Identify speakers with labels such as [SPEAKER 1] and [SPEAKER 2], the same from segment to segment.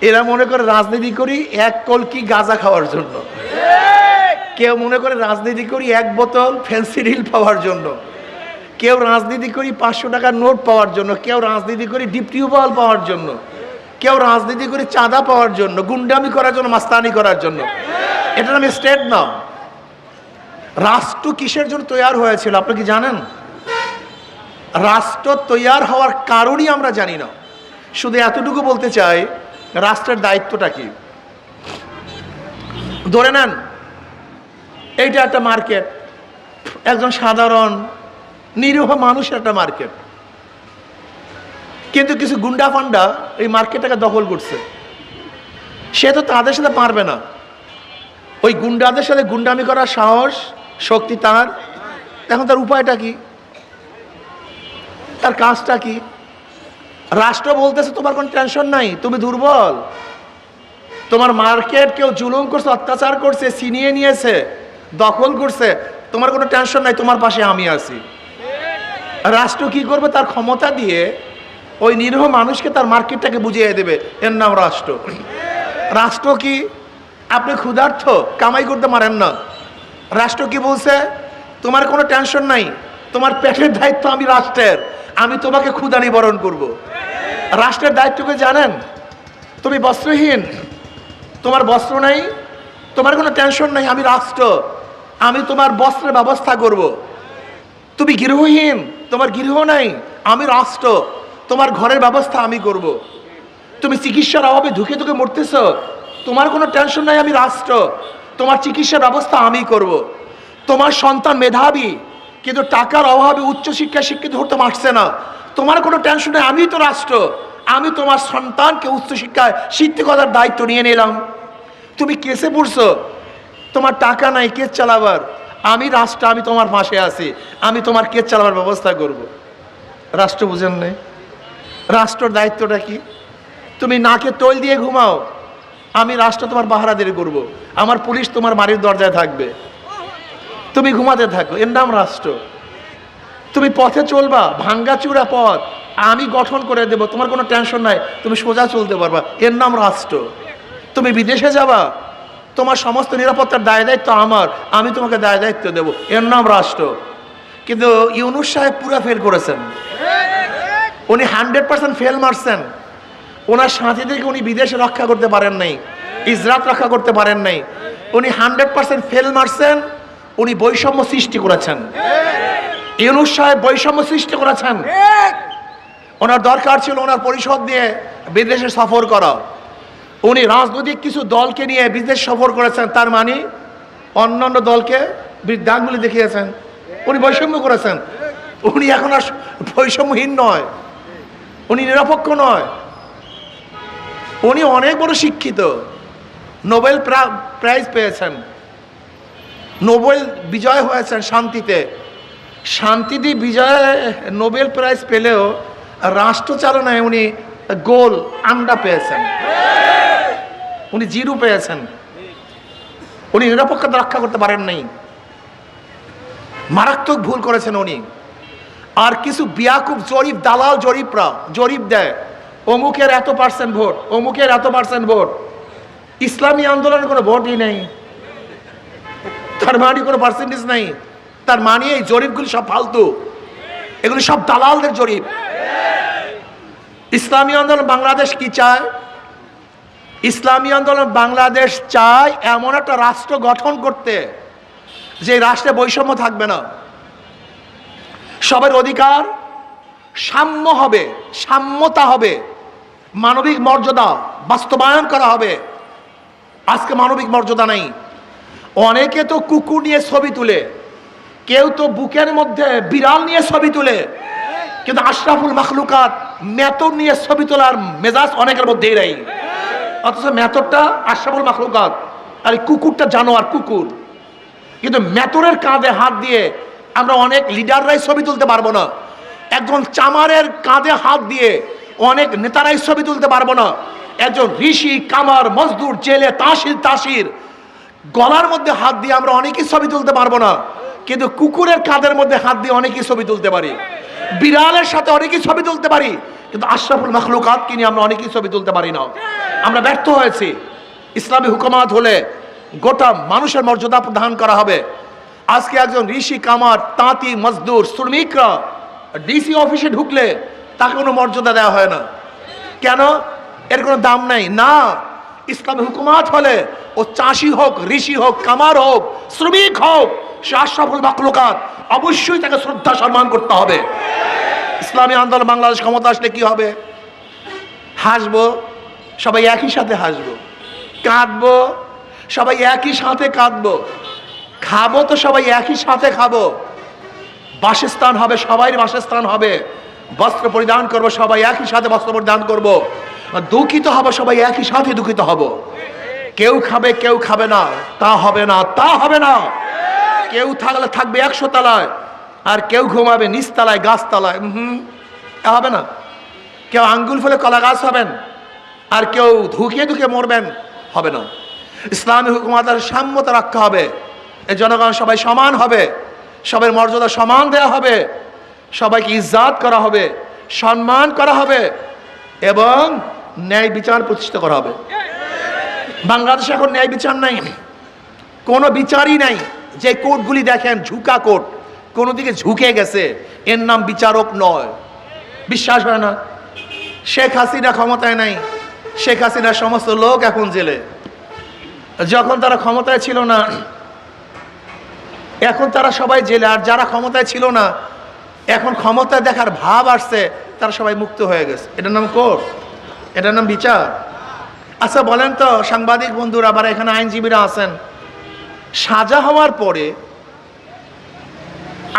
[SPEAKER 1] এরা মনে করে রাজনীতি করি এক কলকি গাঁজা খাওয়ার জন্য, কেউ মনে করে রাজনীতি করি এক বোতল ফেন্সিডিল পাওয়ার জন্য, কেউ রাজনীতি করি 500 টাকার নোট পাওয়ার জন্য, কেউ রাজনীতি করি ডিপ টিউবওয়েল পাওয়ার জন্য, কেউ রাজনীতি করি চাঁদা পাওয়ার জন্য, গুন্ডামি করার জন্য, মাস্তানি করার জন্য। এটা নাম স্টেট না। রাষ্ট্র কিসের জন্য তৈরি হয়েছিল আপনি কি জানেন? রাষ্ট্র তৈরি হওয়ার কারণই আমরা জানি না। শুধু এতটুকু বলতে চাই, রাষ্ট্রের দায়িত্বটা কি। ধরে নেন এইটা একটা মার্কেট, একজন সাধারণ নিরীহ মানুষের একটা মার্কেট, কিন্তু কিছু গুন্ডা ফান্ডা এই মার্কেটটাকে দখল করছে। সে তো তাদের সাথে পারবে না, ওই গুন্ডাদের সাথে গুন্ডামি করার সাহস শক্তি তার। এখন তার উপায়টা কি, তার কাজটা কি? রাষ্ট্র বলতেছে তোমার কোনো টেনশন নাই, তুমি দুর্বল, তোমার মার্কেট কেউ জুলুম করছে, অত্যাচার করছে, ছিনিয়ে নিয়েছে, দখল করছে, তোমার কোনো টেনশন নাই, তোমার পাশে আমি আছি। রাষ্ট্র কি করবে? তার ক্ষমতা দিয়ে ওই নিরীহ মানুষকে তার মার্কেটটাকে বুঝিয়ে দেবে, এর নাম রাষ্ট্র। রাষ্ট্র কি? আপনি ক্ষুধার্ত, কামাই করতে পারেন না, রাষ্ট্র কি বলছে? তোমার কোনো টেনশন নাই, তোমার পেটের দায়িত্ব আমি রাষ্ট্রের, আমি তোমাকে ক্ষুধা নিবারণ করব। রাষ্ট্রের দায়িত্বকে জানেন? তুমি বস্ত্রহীন, তোমার বস্ত্র নাই, তোমার কোনো টেনশন নাই, আমি রাষ্ট্র, আমি তোমার বস্ত্রের ব্যবস্থা করব। তুমি গৃহহীন, তোমার গৃহ নাই, আমি রাষ্ট্র, তোমার ঘরের ব্যবস্থা আমি করব। তুমি চিকিৎসার অভাবে ধুকে ধুকে মরতেছ, তোমার কোনো টেনশন নাই, আমি রাষ্ট্র, তোমার চিকিৎসার ব্যবস্থা আমি করব। তোমার সন্তান মেধাবী কিন্তু টাকার অভাবে উচ্চশিক্ষায় শিক্ষিত হতে পারছে না, তোমার কোনো টেনশন নেই, আমি তো রাষ্ট্র, আমি তোমার সন্তানকে উচ্চশিক্ষায় শিক্ষিত করার দায়িত্ব নিয়ে নিলাম। তুমি কেসে পড়ছো, তোমার টাকা নাই কেস চালাবার, আমি রাষ্ট্র, আমি তোমার পাশে আছি, আমি তোমার কেস চালাবার ব্যবস্থা করব। রাষ্ট্র বুঝেন নাই? রাষ্ট্রের দায়িত্বটা কি? তুমি নাকে তৈল দিয়ে ঘুমাও, আমি রাষ্ট্র তোমার পাহারাদারি করব, আমার পুলিশ তোমার বাড়ির দরজায় থাকবে, তুমি ঘুমাতে থাকো, এর নাম রাষ্ট্র। তুমি পথে চলবা, ভাঙ্গাচুরা পথ আমি গঠন করে দেব, তোমার কোনো টেনশন নাই, তুমি সোজা চলতে পারবা, এর নাম রাষ্ট্র। তুমি বিদেশে যাবা, তোমার সমস্ত নিরাপত্তার দায় দায়িত্ব আমার, আমি তোমাকে দায় দায়িত্ব দেব, এর নাম রাষ্ট্র। কিন্তু ইউনূস সাহেব পুরো ফেল করেছেন, উনি 100% ফেল মারছেন। ওনার সাথীদেরকে উনি বিদেশে রক্ষা করতে পারেন নাই, ইজরাত রক্ষা করতে পারেন নাই, উনি 100% ফেল মারছেন। উনি বৈষম্য সৃষ্টি করেছেন, ইউনূস সাহেব বৈষম্য সৃষ্টি করেছেন। ওনার দরকার ছিল ওনার পরিষদ নিয়ে বিদেশে সফর করা, উনি রাজনৈতিক কিছু দলকে নিয়ে বিদেশ সফর করেছেন, তার মানে অন্যান্য দলকে বৃদ্ধাঙ্গুলি দেখিয়েছেন, উনি বৈষম্য করেছেন। উনি এখন আর বৈষম্যহীন নয়, উনি নিরপেক্ষ নয়, উনি অনেক বড় শিক্ষিত, নোবেল প্রাইজ পেয়েছেন, নোবেল বিজয় হয়েছেন শান্তিতে। শান্তিতে বিজয় নোবেল প্রাইজ পেলেও রাষ্ট্র চালনায় উনি গোল আন্ডা পেয়েছেন, উনি জিরো পেয়েছেন, উনি নিরপেক্ষতা রক্ষা করতে পারেন নাই, মারাত্মক ভুল করেছেন উনি। আর কিছু বিয়াকুব জরিপ দালাল জরিপ দেয়, অমুকের এত % ভোট, অমুকের এত % ভোট, ইসলামী আন্দোলনের কোনো ভোটই নেই, তার মানে কোনো পার্সেন্টেজ নাই, তার মানে এই জরিপগুলি সব ফালতু, এগুলি সব দালালদের জরিপ। ইসলামী আন্দোলন বাংলাদেশ কি চায়? ইসলামী আন্দোলন বাংলাদেশ চায় এমন একটা রাষ্ট্র গঠন করতে যে রাষ্ট্রে বৈষম্য থাকবে না, সবার অধিকার সাম্য হবে, সাম্যতা হবে, মানবিক মর্যাদা বাস্তবায়ন করা হবে। আজকে মানবিক মর্যাদা নাই, অনেকে তো কুকুর নিয়ে ছবি তুলে, কেউ তো বুকের মধ্যে বিড়াল নিয়ে ছবি তুলে, কিন্তু আশরাফুল মাখলুকাত মেথর নিয়ে ছবি তোলার মেজাজ অনেকের মধ্যেই নাই। অথচ মেথরটা আশরাফুল মাখলুকাত, আর কুকুরটা জানোয়ার কুকুর। কিন্তু মেথরের কাঁধে হাত দিয়ে আমরা অনেক লিডাররাই ছবি তুলতে পারবো না, একজন চামারের কাঁধে হাত দিয়ে অনেক নেতারাই ছবি তুলতে পারবো না, একজন ঋষি কামার মজদুর জেলে তাসির গলার মধ্যে হাত দিয়ে আমরা অনেকেই ছবি তুলতে পারবো না, কিন্তু কুকুরের কাঁধের মধ্যে হাত দিয়ে অনেকেই ছবি তুলতে পারি। বিড়ালের সাথে অনেকেই ছবি তুলতে পারি, কিন্তু আশরাফুল মাখলুকাতকে নিয়ে আমরা অনেকেই ছবি তুলতে পারি না। আমরা ব্যর্থ হয়েছি। ইসলামী হুকুমাত হলে গোটা মানুষের মর্যাদা প্রদান করা হবে। আজকে একজন ঋষি, কামার, তাঁতি, মজদুর, শ্রমিকরা ডিসি অফিসে ঢুকলে তাকে কোনো মর্যাদা দেওয়া হয় না। কেন? এর কোনো দাম নাই না। ইসলামী হুকুমাত হলে ও চাষি হোক, ঋষি হোক, কামার হোক, শ্রমিক হোক, সে আশরাফুল মাখলুকাত, অবশ্যই তাকে শ্রদ্ধা সম্মান করতে হবে। ইসলামী আন্দোলন বাংলাদেশ ক্ষমতা আসলে কি হবে? হাসবো, সবাই একই সাথে হাসবো। কাঁদবো, সবাই একই সাথে কাঁদবো। খাবো তো সবাই একই সাথে খাবো। বাসস্থান হবে, সবাই বাসস্থান হবে। বস্ত্র পরিধান করবো, সবাই একই সাথে বস্ত্র পরিধান করবো। দুঃখিত হবো, সবাই একই সাথে দুঃখিত হব। কেউ খাবে, কেউ খাবে না, তা হবে না, তা হবে না। কেউ থাকলে থাকবে 100 তলায়, আর কেউ ঘুমাবে নিচতলায়, গাছতলায়। হবে না। কেউ আঙ্গুল ফেলে কলা গাছ হবেন, আর কেউ ধুকে ধুকে মরবেন, হবে না। ইসলামী হুকুমাতের সাম্যতা রক্ষা হবে। এই জনগণ সবাই সমান হবে, সবার মর্যাদা সমান দেওয়া হবে, সবাইকে ইজ্জত করা হবে, সম্মান করা হবে এবং ন্যায় বিচার প্রতিষ্ঠা করা হবে। বাংলাদেশে এখন ন্যায় বিচার নাই, কোনো বিচারই নাই। যে কোর্টগুলি দেখেন ঝুঁকা কোর্ট, কোনো দিকে ঝুঁকে গেছে, এর নাম বিচারক নয়। বিশ্বাস হয় না? শেখ হাসিনা ক্ষমতায় নাই, শেখ হাসিনার সমস্ত লোক এখন জেলে। যখন তারা ক্ষমতায় ছিল না, এখন তারা সবাই জেলে। আর যারা ক্ষমতায় ছিল না, এখন ক্ষমতায় দেখার ভাব আসছে, তারা সবাই মুক্ত হয়ে গেছে। এটার নাম কোর্ট? এটার নাম বিচার? আচ্ছা বলেন তো সাংবাদিক বন্ধুরা, আবার এখানে আইনজীবীরা আছেন, সাজা হওয়ার পরে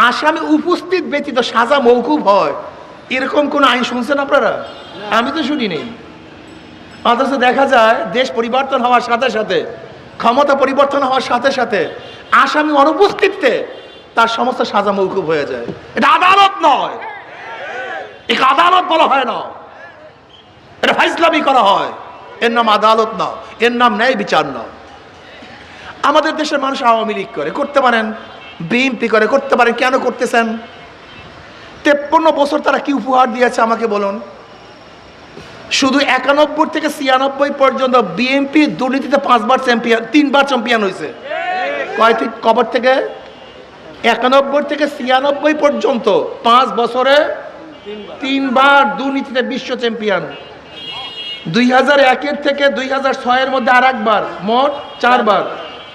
[SPEAKER 1] আসামি উপস্থিত ব্যতীত সাজা মওকুফ হয়, এরকম কোন আইন শুনছেন আপনারা? আমি তো শুনি নেই। অথচ দেখা যায় দেশ পরিবর্তন হওয়ার সাথে সাথে, ক্ষমতা পরিবর্তন হওয়ার সাথে সাথে আসামি অনুপস্থিতিতে তার সমস্ত সাজা মওকুফ হয়ে যায়। এটা আদালত নয়, একে আদালত বলা হয় না, এটা ফাইজলামি করা হয়। এর নাম আদালত না, এর নাম ন্যায় বিচার না। আমাদের দেশের মানুষ আওয়ামী লীগ করে, করতে পারেন, বিএনপি করে, করতে পারেন। কেন করতেছেন? 53 বছর তারা কি উপহার দিয়েছে আমাকে বলুন। শুধু 91 থেকে 96 পর্যন্ত বিএনপি দুর্নীতিতে 5 বার চ্যাম্পিয়ন, 3 বার চ্যাম্পিয়ন হয়েছে। কবর থেকে 91 থেকে 96 পর্যন্ত 5 বছরে 3 বার দুর্নীতিতে বিশ্ব চ্যাম্পিয়ন। 2001 থেকে 2006 মধ্যে আর একবার, মোট 4 বার।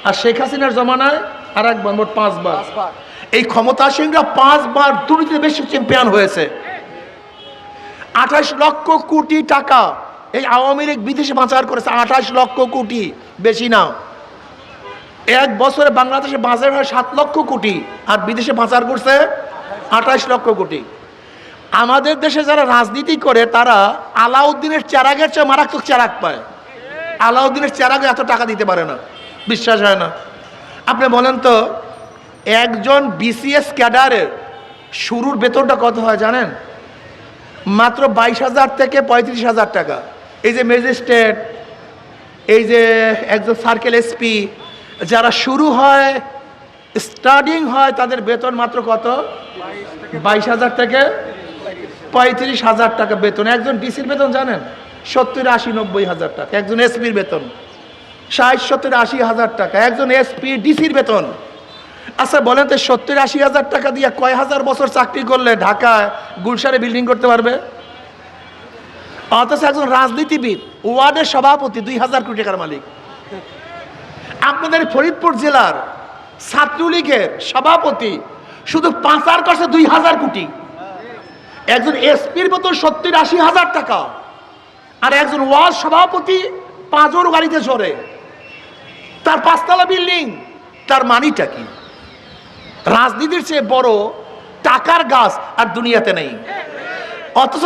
[SPEAKER 1] আর শেখ হাসিনার জমানায় আর একবার, মোট 5 বার। এই ক্ষমতাসীনরা 5 বার দুর্নীতিতে বিশ্ব চ্যাম্পিয়ন হয়েছে। 28 লক্ষ কোটি টাকা এই আওয়ামী লীগ বিদেশে পাচার করেছে। 28 লক্ষ কোটি, বেশি না। এক বছরে বাংলাদেশে বাজার হয় 7 লক্ষ কোটি, আর বিদেশে পাচার করছে 28 লক্ষ কোটি। আমাদের দেশে যারা রাজনীতি করে তারা আলাউদ্দিনের চেরাগের চেয়ে মারাত্মক চেরাগ পায়। আলাউদ্দিনের চেরাগে এত টাকা দিতে পারে না। বিশ্বাস হয় না? আপনি বলেন তো, একজন বিসিএস ক্যাডারের শুরুর বেতনটা কত হয় জানেন? মাত্র 22,000 থেকে 35,000 টাকা। এই যে ম্যাজিস্ট্রেট, এই যে একজন সার্কেল এসপি, যারা শুরু হয়, স্টার্টিং হয়, তাদের বেতন মাত্র কত? 22,000 থেকে 35,000 টাকা বেতন। একজন ডিসির বেতন জানেন? 70, 80, 90,000 টাকা। একজন এসপির বেতন 60, 70, 80,000 টাকা। একজন এসপি ডিসির বেতন। আচ্ছা বলেন তো, 70, 80,000 টাকা দিয়ে কয় হাজার বছর চাকরি করলে ঢাকায় গুলশানে বিল্ডিং করতে পারবে? অথচ একজন রাজনীতিবিদ, ওয়ার্ডের সভাপতি, 2,000 কোটি টাকার মালিক। আপনাদের ফরিদপুর জেলার ছাত্রলীগের সভাপতি শুধু পাচার করছে 2,000 কোটি। একজন এসপির বেতন 70, 80,000 টাকা, আর একজন ওয়ার্ড সভাপতি 5 গাড়িতে চড়ে, তার 5 তলা বিল্ডিং। তার মানিটা কি? রাজনীতির চেয়ে বড় টাকার গাছ আর দুনিয়াতে নেই। অথচ